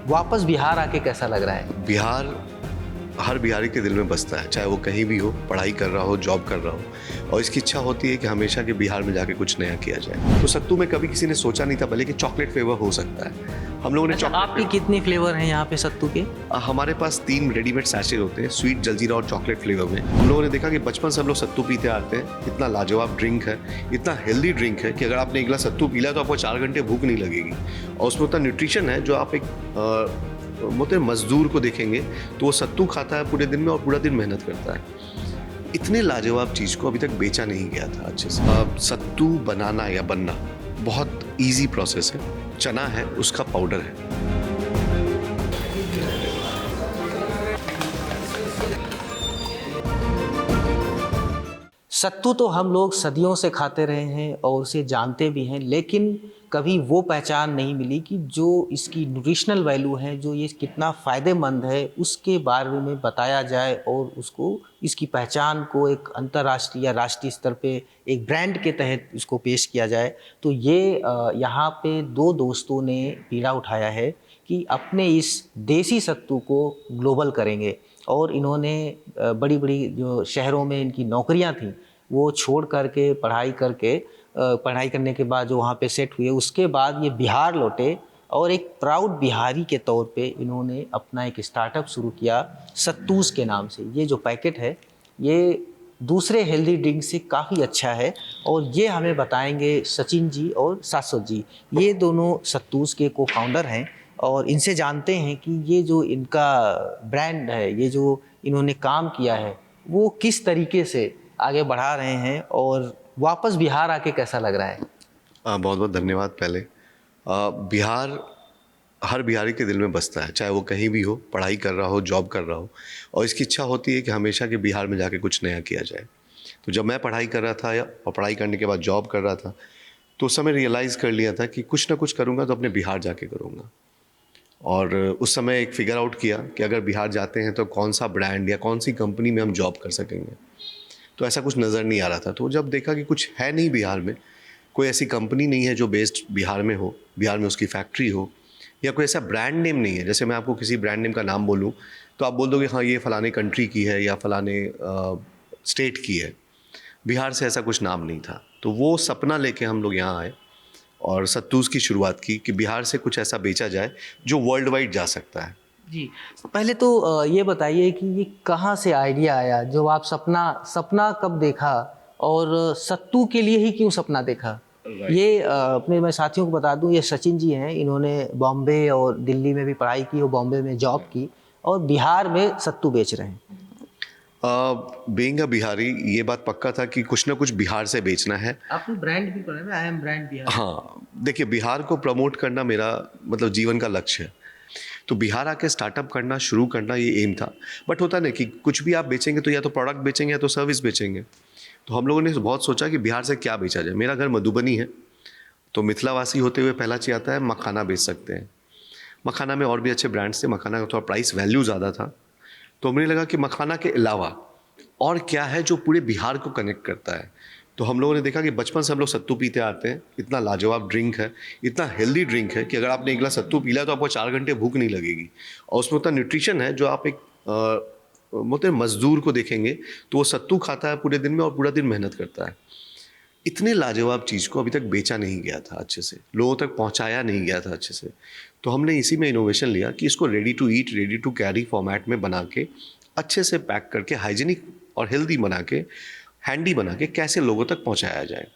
वापस बिहार आके कैसा लग रहा है? बिहार हर बिहारी के दिल में बसता है, चाहे वो कहीं भी हो, पढ़ाई कर रहा हो, जॉब कर रहा हो, और इसकी इच्छा होती है कि हमेशा के बिहार में जाके कुछ नया किया जाए। तो सत्तू में कभी किसी ने सोचा नहीं था भले कि चॉकलेट फ्लेवर हो सकता है। हम लोगों ने अच्छा, आपके कितने फ्लेवर हैं यहाँ पे सत्तू के? हमारे पास 3 रेडीमेड सैशे होते हैं, स्वीट, जलजीरा और चॉकलेट फ्लेवर में। हम लोगों ने देखा कि बचपन से हम लोग सत्तू पीते आते हैं। इतना लाजवाब ड्रिंक है, इतना हेल्दी ड्रिंक है कि अगर आपने एक गिलास सत्तू पी लिया तो आपको 4 घंटे भूख नहीं लगेगी, और उसमें उतना न्यूट्रिशन है जो आप एक मतलब मजदूर को देखेंगे तो वो सत्तू खाता है पूरे दिन में और पूरा दिन मेहनत करता है। इतने लाजवाब चीज़ को अभी तक बेचा नहीं गया था अच्छे से। सत्तू बनाना या बनना बहुत इजी प्रोसेस है। चना है, उसका पाउडर है। सत्तू तो हम लोग सदियों से खाते रहे हैं और उसे जानते भी हैं, लेकिन कभी वो पहचान नहीं मिली कि जो इसकी न्यूट्रिशनल वैल्यू है, जो ये कितना फ़ायदेमंद है, उसके बारे में बताया जाए और उसको इसकी पहचान को एक अंतर्राष्ट्रीय या राष्ट्रीय स्तर पे एक ब्रांड के तहत इसको पेश किया जाए। तो ये यहाँ पे 2 दोस्तों ने बीड़ा उठाया है कि अपने इस देसी सत्तू को ग्लोबल करेंगे, और इन्होंने बड़ी बड़ी जो शहरों में इनकी नौकरियाँ थीं वो छोड़ करके पढ़ाई करने के बाद जो वहाँ पे सेट हुए, उसके बाद ये बिहार लौटे और एक प्राउड बिहारी के तौर पे इन्होंने अपना एक स्टार्टअप शुरू किया सत्तूस के नाम से। ये जो पैकेट है ये दूसरे हेल्दी ड्रिंक से काफ़ी अच्छा है, और ये हमें बताएंगे सचिन जी और शाश्वत जी। ये दोनों सत्तूस के को फाउंडर हैं, और इनसे जानते हैं कि ये जो इनका ब्रांड है, ये जो इन्होंने काम किया है, वो किस तरीके से आगे बढ़ा रहे हैं और वापस बिहार आके कैसा लग रहा है। बहुत बहुत धन्यवाद। पहले बिहार हर बिहारी के दिल में बसता है, चाहे वो कहीं भी हो, पढ़ाई कर रहा हो, जॉब कर रहा हो, और इसकी इच्छा होती है कि हमेशा के बिहार में जाके कुछ नया किया जाए। तो जब मैं पढ़ाई कर रहा था और पढ़ाई करने के बाद जॉब कर रहा था, तो उस समय रियलाइज़ कर लिया था कि कुछ ना कुछ करूँगा तो अपने बिहार जाके करूँगा। और उस समय एक फिगर आउट किया कि अगर बिहार जाते हैं तो कौन सा ब्रांड या कौन सी कंपनी में हम जॉब कर सकेंगे। तो ऐसा कुछ नज़र नहीं आ रहा था। तो जब देखा कि कुछ है नहीं बिहार में, कोई ऐसी कंपनी नहीं है जो बेस्ड बिहार में हो, बिहार में उसकी फैक्ट्री हो, या कोई ऐसा ब्रांड नेम नहीं है। जैसे मैं आपको किसी ब्रांड नेम का नाम बोलूँ तो आप बोल दोगे हाँ ये फ़लाने कंट्री की है या फ़लाने स्टेट की है। बिहार से ऐसा कुछ नाम नहीं था। तो वो सपना लेके हम लोग यहाँ आए और सत्तूस की शुरुआत की कि बिहार से कुछ ऐसा बेचा जाए जो वर्ल्ड वाइड जा सकता है। जी, पहले तो ये बताइए कि ये कहाँ से आइडिया आया, जो आप सपना कब देखा, और सत्तू के लिए ही क्यों सपना देखा? ये अपने मैं साथियों को बता दूं, ये सचिन जी हैं, इन्होंने बॉम्बे और दिल्ली में भी पढ़ाई की और बॉम्बे में जॉब की, और बिहार में सत्तू बेच रहे हैं। बीइंग अ बिहारी, ये बात पक्का था कि कुछ ना कुछ बिहार से बेचना है। आपने ब्रांड भी पढ़ा है, आई एम ब्रांड बिहार। हाँ, देखिए बिहार को प्रमोट करना मेरा मतलब जीवन का लक्ष्य है। तो बिहार आके स्टार्टअप करना, शुरू करना, ये एम था। बट होता नहीं कि कुछ भी आप बेचेंगे तो या तो प्रोडक्ट बेचेंगे या तो सर्विस बेचेंगे। तो हम लोगों ने बहुत सोचा कि बिहार से क्या बेचा जाए। मेरा घर मधुबनी है, तो मिथिलावासी होते हुए पहला चीज़ आता है मखाना बेच सकते हैं। मखाना में और भी अच्छे ब्रांड्स थे, मखाना का थोड़ा प्राइस वैल्यू ज़्यादा था। तो मुझे लगा कि मखाना के अलावा और क्या है जो पूरे बिहार को कनेक्ट करता है। तो हम लोगों ने देखा कि बचपन से हम लोग सत्तू पीते आते हैं। इतना लाजवाब ड्रिंक है, इतना हेल्दी ड्रिंक है कि अगर आपने एक गिलास सत्तू पी लिया तो आपको 4 घंटे भूख नहीं लगेगी, और उसमें उतना न्यूट्रिशन है जो आप एक मतलब मजदूर को देखेंगे तो वो सत्तू खाता है पूरे दिन में और पूरा दिन मेहनत करता है। इतने लाजवाब चीज़ को अभी तक बेचा नहीं गया था अच्छे से, लोगों तक पहुंचाया नहीं गया था अच्छे से। तो हमने इसी में इनोवेशन लिया कि इसको ready to eat, ready to carry format में बना के, अच्छे से पैक करके, हाइजीनिक और हेल्दी बना के, हैंडी बना के कैसे लोगों तक पहुंचाया जाए।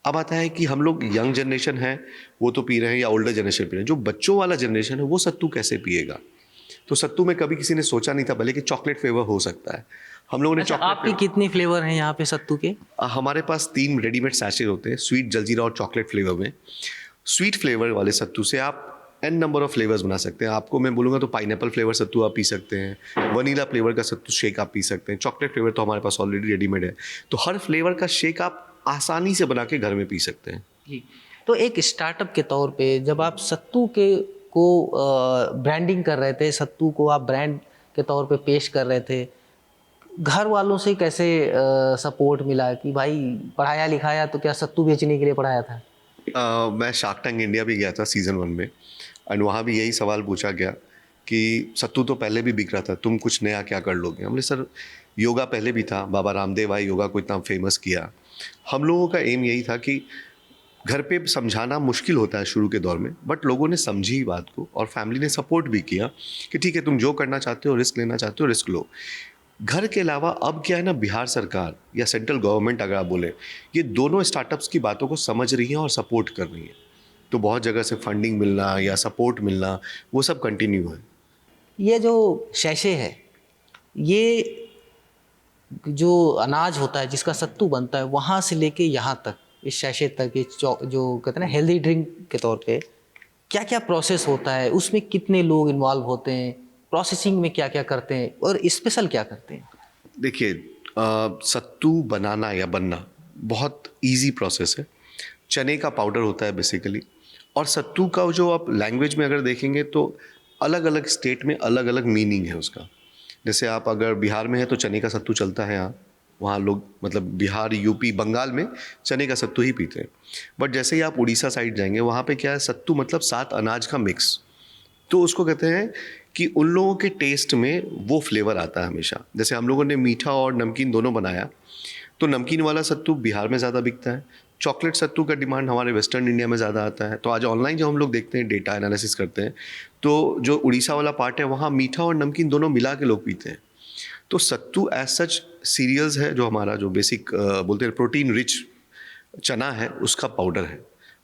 अब आता है कि हम लोग यंग जनरेशन है वो तो पी रहे हैं या ओल्डर जनरेशन पी रहे हैं, जो बच्चों वाला जनरेशन है वो सत्तू कैसे पिएगा। तो सत्तू में कभी किसी ने सोचा नहीं था भले कि चॉकलेट फ्लेवर हो सकता है। हम लोगों ने अच्छा, आपके कितने फ्लेवर हैं यहाँ पे सत्तू के? हमारे पास 3 रेडीमेड सैशे होते हैं, स्वीट, जलजीरा और चॉकलेट फ्लेवर में। स्वीट फ्लेवर वाले सत्तू से आप एन नंबर ऑफ फ्लेवर्स बना सकते हैं। आपको मैं बोलूँगा तो पाइनएप्पल फ्लेवर सत्तू आप पी सकते हैं, वनीला फ्लेवर का सत्तू शेक आप पी सकते हैं, चॉकलेट फ्लेवर तो हमारे पास ऑलरेडी रेडीमेड है। तो हर फ्लेवर का शेक आप आसानी से बना के घर में पी सकते हैं। जी, तो एक स्टार्टअप के तौर पे जब आप सत्तू के को ब्रांडिंग कर रहे थे, सत्तू को आप ब्रांड के तौर पे पेश कर रहे थे, घर वालों से कैसे सपोर्ट मिला कि भाई पढ़ाया लिखाया तो क्या सत्तू बेचने के लिए पढ़ाया था? मैं शार्क टैंक इंडिया भी गया था सीज़न 1 में, एंड वहाँ भी यही सवाल पूछा गया कि सत्तू तो पहले भी बिक रहा था, तुम कुछ नया क्या कर लोगे? हमने सर योगा पहले भी था, बाबा रामदेव आए, योगा को इतना फेमस किया। हम लोगों का एम यही था कि घर पे समझाना मुश्किल होता है शुरू के दौर में, बट लोगों ने समझी बात को और फैमिली ने सपोर्ट भी किया कि ठीक है, तुम जो करना चाहते हो, रिस्क लेना चाहते हो, रिस्क लो। घर के अलावा अब क्या है ना, बिहार सरकार या सेंट्रल गवर्नमेंट अगर आप बोले, ये दोनों स्टार्टअप्स की बातों को समझ रही हैं और सपोर्ट कर रही हैं। तो बहुत जगह से फंडिंग मिलना या सपोर्ट मिलना, वो सब कंटिन्यू है। ये जो शैशे है, ये जो अनाज होता है जिसका सत्तू बनता है, वहाँ से लेके यहाँ तक, इस शैशे तक, ये जो कहते हैं ना हेल्दी ड्रिंक के तौर पे, क्या क्या प्रोसेस होता है, उसमें कितने लोग इन्वॉल्व होते हैं, प्रोसेसिंग में क्या क्या करते हैं और स्पेशल क्या करते हैं? देखिए, सत्तू बनाना या बनना बहुत इजी प्रोसेस है। चने का पाउडर होता है बेसिकली, और सत्तू का जो आप लैंग्वेज में अगर देखेंगे तो अलग अलग स्टेट में अलग अलग मीनिंग है उसका। जैसे आप अगर बिहार में है तो चने का सत्तू चलता है यहाँ, वहाँ लोग मतलब बिहार, यूपी, बंगाल में चने का सत्तू ही पीते हैं। बट जैसे ही आप उड़ीसा साइड जाएंगे, वहाँ पे क्या है, सत्तू मतलब 7 अनाज का मिक्स। तो उसको कहते हैं कि उन लोगों के टेस्ट में वो फ्लेवर आता है हमेशा। जैसे हम लोगों ने मीठा और नमकीन दोनों बनाया, तो नमकीन वाला सत्तू बिहार में ज़्यादा बिकता है, चॉकलेट सत्तू का डिमांड हमारे वेस्टर्न इंडिया में ज़्यादा आता है। तो आज ऑनलाइन जब हम लोग देखते हैं, डेटा एनालिसिस करते हैं, तो जो उड़ीसा वाला पार्ट है, वहाँ मीठा और नमकीन दोनों मिला के लोग पीते हैं। तो सत्तू एज सच सीरियल्स है, जो हमारा जो बेसिक बोलते हैं प्रोटीन रिच चना है, उसका पाउडर है।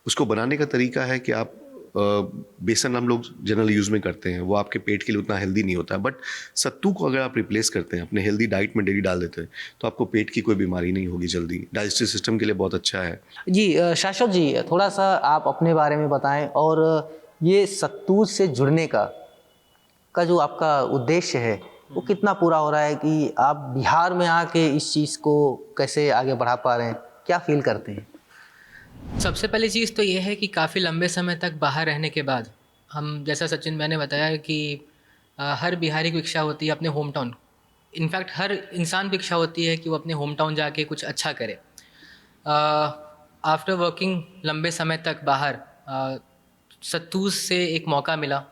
उसको बनाने का तरीका है कि आप बेसन हम लोग जनरल यूज़ में करते हैं, वो आपके पेट के लिए उतना हेल्दी नहीं होता है। बट सत्तू को अगर आप रिप्लेस करते हैं, अपने हेल्दी डाइट में डेली डाल देते हैं, तो आपको पेट की कोई बीमारी नहीं होगी जल्दी। डाइजेस्टिव सिस्टम के लिए बहुत अच्छा है। जी शाश्वत जी, थोड़ा सा आप अपने बारे में बताएं, और ये सत्तू से जुड़ने का जो आपका उद्देश्य है वो कितना पूरा हो रहा है, कि आप बिहार में आके इस चीज़ को कैसे आगे बढ़ा पा रहे हैं, क्या फील करते हैं? सबसे पहली चीज़ तो ये है कि काफ़ी लंबे समय तक बाहर रहने के बाद हम, जैसा सचिन मैंने बताया कि हर बिहारी की इच्छा होती है अपने होम टाउन, इनफैक्ट हर इंसान की इच्छा होती है कि वो अपने होम टाउन जाके कुछ अच्छा करे। आफ्टर वर्किंग लंबे समय तक बाहर, सत्तू से एक मौका मिला,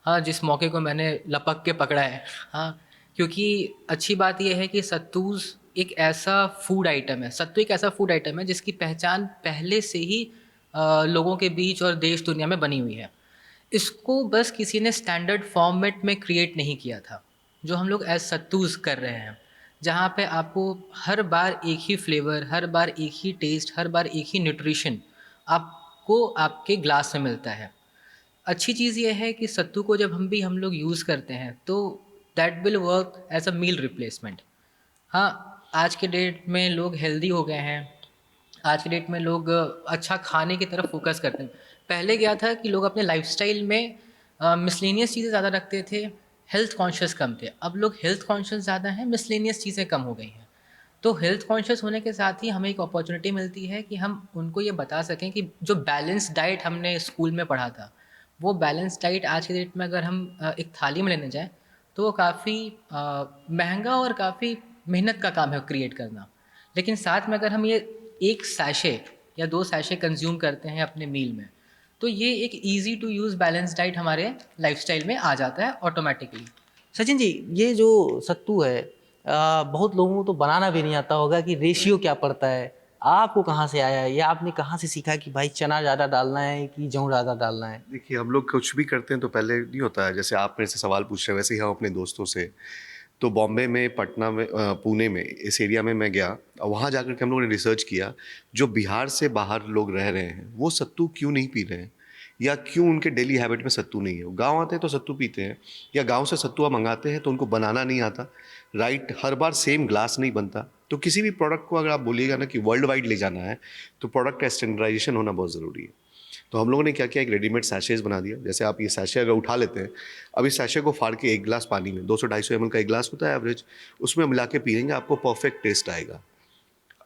हाँ, जिस मौके को मैंने लपक के पकड़ा है। हाँ, क्योंकि अच्छी बात यह है कि सत्तू एक ऐसा फूड आइटम है, सत्तू एक ऐसा फूड आइटम है जिसकी पहचान पहले से ही लोगों के बीच और देश दुनिया में बनी हुई है। इसको बस किसी ने स्टैंडर्ड फॉर्मेट में क्रिएट नहीं किया था, जो हम लोग एज सत्तूज कर रहे हैं, जहाँ पे आपको हर बार एक ही फ्लेवर, हर बार एक ही टेस्ट, हर बार एक ही न्यूट्रिशन आपको आपके ग्लास में मिलता है। अच्छी चीज़ ये है कि सत्तू को जब हम लोग यूज़ करते हैं तो that will work as a meal replacement. हाँ, आज के डेट में लोग हेल्दी हो गए हैं, आज के डेट में लोग अच्छा खाने की तरफ फोकस करते हैं। पहले क्या था कि लोग अपने लाइफस्टाइल में मिसलेनियस चीज़ें ज़्यादा रखते थे, हेल्थ कॉन्शियस कम थे। अब लोग हेल्थ कॉन्शियस ज़्यादा हैं, मिसलेनियस चीज़ें कम हो गई हैं। तो हेल्थ कॉन्शियस होने के साथ ही हमें एक अपॉर्चुनिटी मिलती है कि हम उनको ये बता सकें कि जो बैलेंस डाइट हमने स्कूल में पढ़ा था, वो बैलेंस डाइट आज के डेट में अगर हम एक थाली में लेने जाएँ तो वो काफ़ी महंगा और काफ़ी मेहनत का काम है क्रिएट करना। लेकिन साथ में अगर हम ये एक सैशे या 2 सैशे कंज्यूम करते हैं अपने मील में, तो ये एक easy to use balance diet हमारे लाइफ़स्टाइल में आ जाता है ऑटोमेटिकली। सचिन जी, ये जो सत्तू है, बहुत लोगों को तो बनाना भी नहीं आता होगा कि रेशियो क्या पड़ता है, आपको कहाँ से आया है, या आपने कहाँ से सीखा कि भाई चना ज़्यादा डालना है कि जौ ज़्यादा डालना है? देखिए, हम लोग कुछ भी करते हैं तो पहले नहीं होता है, जैसे आप मेरे से सवाल पूछ रहे हैं, वैसे ही हम अपने दोस्तों से। तो बॉम्बे में, पटना में, पुणे में, इस एरिया में मैं गया और वहाँ जाकर के हम लोगों ने रिसर्च किया, जो बिहार से बाहर लोग रह रहे हैं वो सत्तू क्यों नहीं पी रहे हैं, या क्यों उनके डेली हैबिट में सत्तू नहीं है। गांव आते हैं तो सत्तू पीते हैं, या गांव से सत्तुआ मंगाते हैं तो उनको बनाना नहीं आता, राइट, हर बार सेम ग्लास नहीं बनता। तो किसी भी प्रोडक्ट को अगर आप बोलिएगा ना कि वर्ल्ड वाइड ले जाना है, तो प्रोडक्ट का स्टैंडर्डाइजेशन होना बहुत ज़रूरी है। तो हम लोगों ने क्या किया, एक रेडीमेड सैशेज बना दिया। जैसे आप ये सैशे अगर उठा लेते हैं, अब इस सैशे को फाड़ के 1 गिलास पानी में, 200-250 ml का 1 गिलास होता है एवरेज, उसमें मिला के पिएंगे, आपको परफेक्ट टेस्ट आएगा।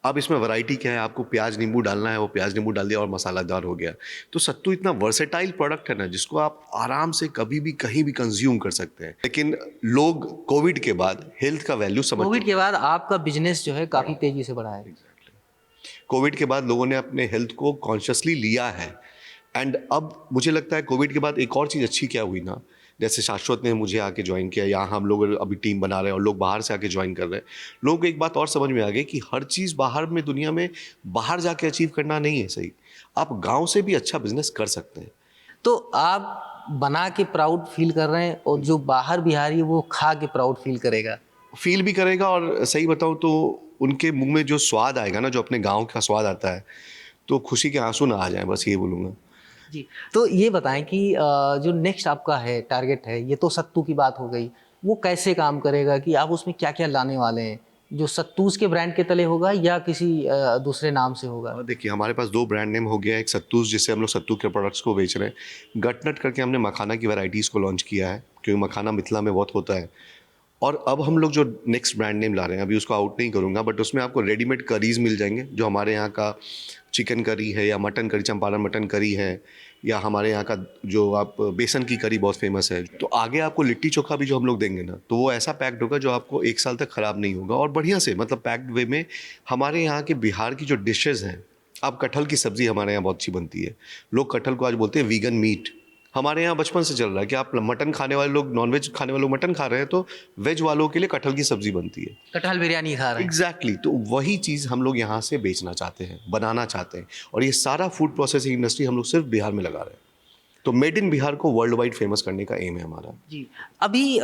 अब इसमें वैरायटी क्या है, आपको प्याज नींबू डालना है, वो प्याज नींबू डाल दिया और मसालादार हो गया। तो सत्तू इतना वर्सेटाइल प्रोडक्ट है ना, जिसको आप आराम से कभी भी कहीं भी कंज्यूम कर सकते हैं। लेकिन लोग कोविड के बाद हेल्थ का वैल्यू समझ, कोविड के बाद आपका बिजनेस जो है काफ़ी तेज़ी से बढ़ा है। कोविड के बाद लोगों ने अपने हेल्थ को कॉन्शियसली लिया है। एंड अब मुझे लगता है कोविड के बाद एक और चीज़ अच्छी क्या हुई ना, जैसे शाश्वत ने मुझे आके ज्वाइन किया, यहाँ हम लोग अभी टीम बना रहे हैं और लोग बाहर से आके ज्वाइन कर रहे हैं, लोगों को एक बात और समझ में आ गई कि हर चीज़ बाहर में दुनिया में बाहर जाके अचीव करना नहीं है सही, आप गांव से भी अच्छा बिजनेस कर सकते हैं। तो आप बना के प्राउड फील कर रहे हैं और जो बाहर बिहारी है वो खा के प्राउड फील करेगा। फील भी करेगा, और सही बताऊँ तो उनके मुंह में जो स्वाद आएगा ना, जो अपने गाँव का स्वाद आता है, तो खुशी के आंसू ना आ जाए, बस ये बोलूँगा। जी, तो ये बताएं कि जो नेक्स्ट आपका है टारगेट है, ये तो सत्तू की बात हो गई, वो कैसे काम करेगा कि आप उसमें क्या क्या लाने वाले हैं? जो सत्तूज के ब्रांड के तले होगा या किसी दूसरे नाम से होगा? देखिए, हमारे पास 2 ब्रांड नेम हो गया, एक सत्तूज जिससे हम लोग सत्तू के प्रोडक्ट्स को बेच रहे हैं, गटनट करके हमने मखाना की वैरायटीज़ को लॉन्च किया है क्योंकि मखाना मिथिला में बहुत होता है, और अब हम लोग जो नेक्स्ट ब्रांड नेम ला रहे हैं, अभी उसको आउट नहीं करूँगा, बट उसमें आपको रेडीमेड करीज़ मिल जाएंगे, जो हमारे यहाँ का चिकन करी है या mutton curry, Champaran mutton curry है, या हमारे यहाँ का जो आप बेसन की करी बहुत फेमस है। तो आगे आपको लिट्टी चोखा भी जो हम लोग देंगे ना, तो वो ऐसा पैक्ड होगा जो आपको 1 साल तक ख़राब नहीं होगा, और बढ़िया से मतलब पैक्ड वे में। हमारे यहाँ के बिहार की जो डिशेज़ हैं, आप कटहल की सब्ज़ी हमारे यहाँ बहुत अच्छी बनती है, लोग कटहल को आज बोलते हैं वीगन मीट। हमारे यहाँ बचपन से चल रहा है कि आप मटन खाने वाले लोग, नॉनवेज खाने वाले लोग मटन खा रहे हैं, तो वेज वालों के लिए कटहल की सब्जी बनती है, कटहल बिरयानी खा रहे हैं। एग्जैक्टली तो वही चीज़ हम लोग यहाँ से बेचना चाहते हैं, बनाना चाहते हैं, और ये सारा फूड प्रोसेसिंग इंडस्ट्री हम लोग सिर्फ बिहार में लगा रहे हैं। तो मेड इन बिहार को वर्ल्ड वाइड फेमस करने का एम है हमारा। जी, अभी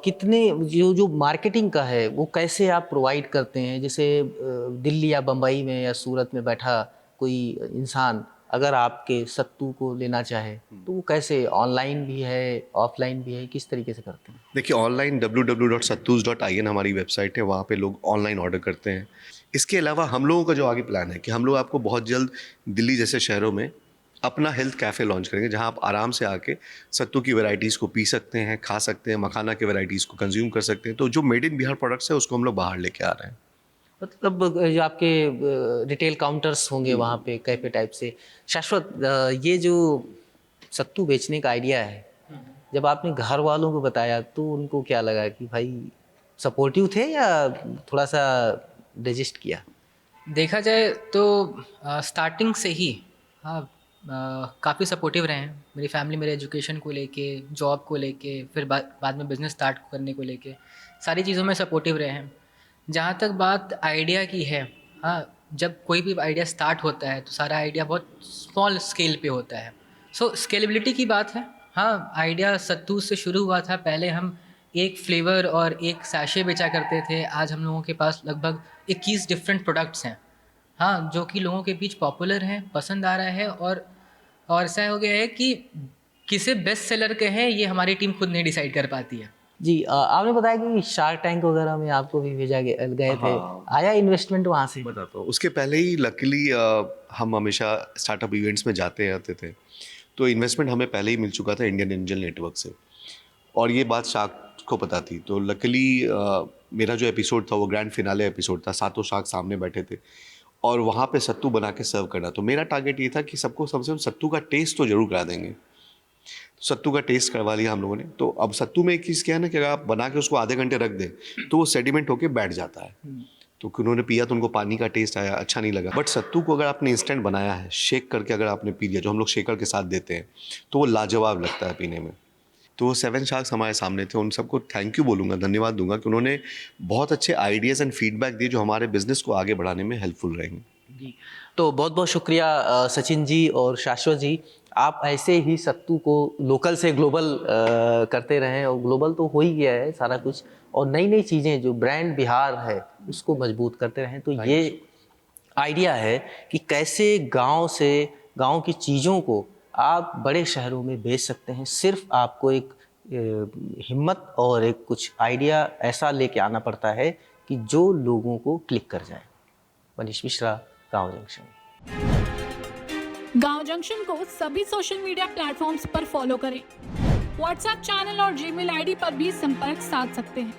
कितने जो मार्केटिंग का है वो कैसे आप प्रोवाइड करते हैं? जैसे दिल्ली या बम्बई में या सूरत में बैठा कोई इंसान अगर आपके सत्तू को लेना चाहे तो वो कैसे, ऑनलाइन भी है ऑफलाइन भी है, किस तरीके से करते हैं? देखिए, ऑनलाइन www.sattus.in हमारी वेबसाइट है, वहाँ पे लोग ऑनलाइन ऑर्डर करते हैं। इसके अलावा हम लोगों का जो आगे प्लान है कि हम लोग आपको बहुत जल्द दिल्ली जैसे शहरों में अपना हेल्थ कैफ़े लॉन्च करेंगे, जहाँ आप आराम से आके सत्तू की वैरायटीज़ को पी सकते हैं, खा सकते हैं, मखाना की वैरायटीज़ को कंज्यूम कर सकते हैं। तो जो मेड इन बिहार प्रोडक्ट्स है उसको हम लोग बाहर लेके आ रहे हैं। मतलब जो आपके रिटेल काउंटर्स होंगे वहाँ पे कैफे टाइप से। शाश्वत, ये जो सत्तू बेचने का आइडिया है, जब आपने घर वालों को बताया तो उनको क्या लगा कि भाई सपोर्टिव थे या थोड़ा सा रजिस्ट किया? देखा जाए तो स्टार्टिंग से ही हाँ काफ़ी सपोर्टिव रहे हैं। मेरी फैमिली मेरे एजुकेशन को लेके, जॉब को लेके, फिर बाद में बिज़नेस स्टार्ट करने को लेके सारी चीज़ों में सपोर्टिव रहे हैं। जहाँ तक बात आइडिया की है, हाँ, जब कोई भी आइडिया स्टार्ट होता है तो सारा आइडिया बहुत स्मॉल स्केल पे होता है। सो स्केलेबिलिटी की बात है। हाँ, आइडिया सत्तू से शुरू हुआ था। पहले हम एक फ्लेवर और एक सैशे बेचा करते थे। आज हम लोगों के पास लगभग 21 डिफरेंट प्रोडक्ट्स हैं, हाँ, जो कि लोगों के बीच पॉपुलर हैं, पसंद आ रहा है। और ऐसा हो गया है कि किसे बेस्ट सेलर कहें ये हमारी टीम खुद नहीं डिसाइड कर पाती है। जी, आपने बताया कि शार्क टैंक वगैरह में आपको भी भेजा गए थे। आया इन्वेस्टमेंट वहाँ से? बताता हूँ। उसके पहले ही लकीली हम हमेशा स्टार्टअप इवेंट्स में जाते आते थे, तो इन्वेस्टमेंट हमें पहले ही मिल चुका था इंडियन एंजल नेटवर्क से, और ये बात शार्क को पता थी। तो लकीली मेरा जो एपिसोड था वो ग्रैंड फिनाले एपिसोड था, 7 शार्क सामने बैठे थे और वहाँ पे सत्तू बना के सर्व करना। तो मेरा टारगेट ये था कि सबको कम से कम सत्तू का टेस्ट तो जरूर करा देंगे। सत्तू का टेस्ट करवा लिया हम लोगों ने। तो अब सत्तू में एक चीज़ क्या है ना कि अगर आप बना के उसको आधे घंटे रख दें तो वो सेडिमेंट होके बैठ जाता है। तो उन्होंने पिया तो उनको पानी का टेस्ट आया, अच्छा नहीं लगा। बट सत्तू को अगर आपने इंस्टेंट बनाया है, शेक करके अगर आपने पी लिया, जो हम लोग शेकर के साथ देते हैं, तो वो लाजवाब लगता है पीने में। तो वो 7 शार्क्स हमारे सामने थे, उन सबको थैंक यू बोलूँगा, धन्यवाद दूंगा कि उन्होंने बहुत अच्छे आइडियाज़ एंड फीडबैक दिए जो हमारे बिजनेस को आगे बढ़ाने में हेल्पफुल रहेंगे। जी, तो बहुत बहुत शुक्रिया सचिन जी और शाश्वत जी। आप ऐसे ही सत्तू को लोकल से ग्लोबल करते रहें, और ग्लोबल तो हो ही गया है सारा कुछ, और नई नई चीज़ें जो ब्रांड बिहार है उसको मजबूत करते रहें। तो ये आइडिया है कि कैसे गांव से, गांव की चीज़ों को आप बड़े शहरों में बेच सकते हैं। सिर्फ आपको एक हिम्मत और एक कुछ आइडिया ऐसा लेके आना पड़ता है कि जो लोगों को क्लिक कर जाए। मनीष मिश्रा, गांव जंक्शन। गांव जंक्शन को सभी सोशल मीडिया प्लेटफॉर्म्स पर फॉलो करें। व्हाट्सएप चैनल और जीमेल आईडी पर भी संपर्क साध सकते हैं।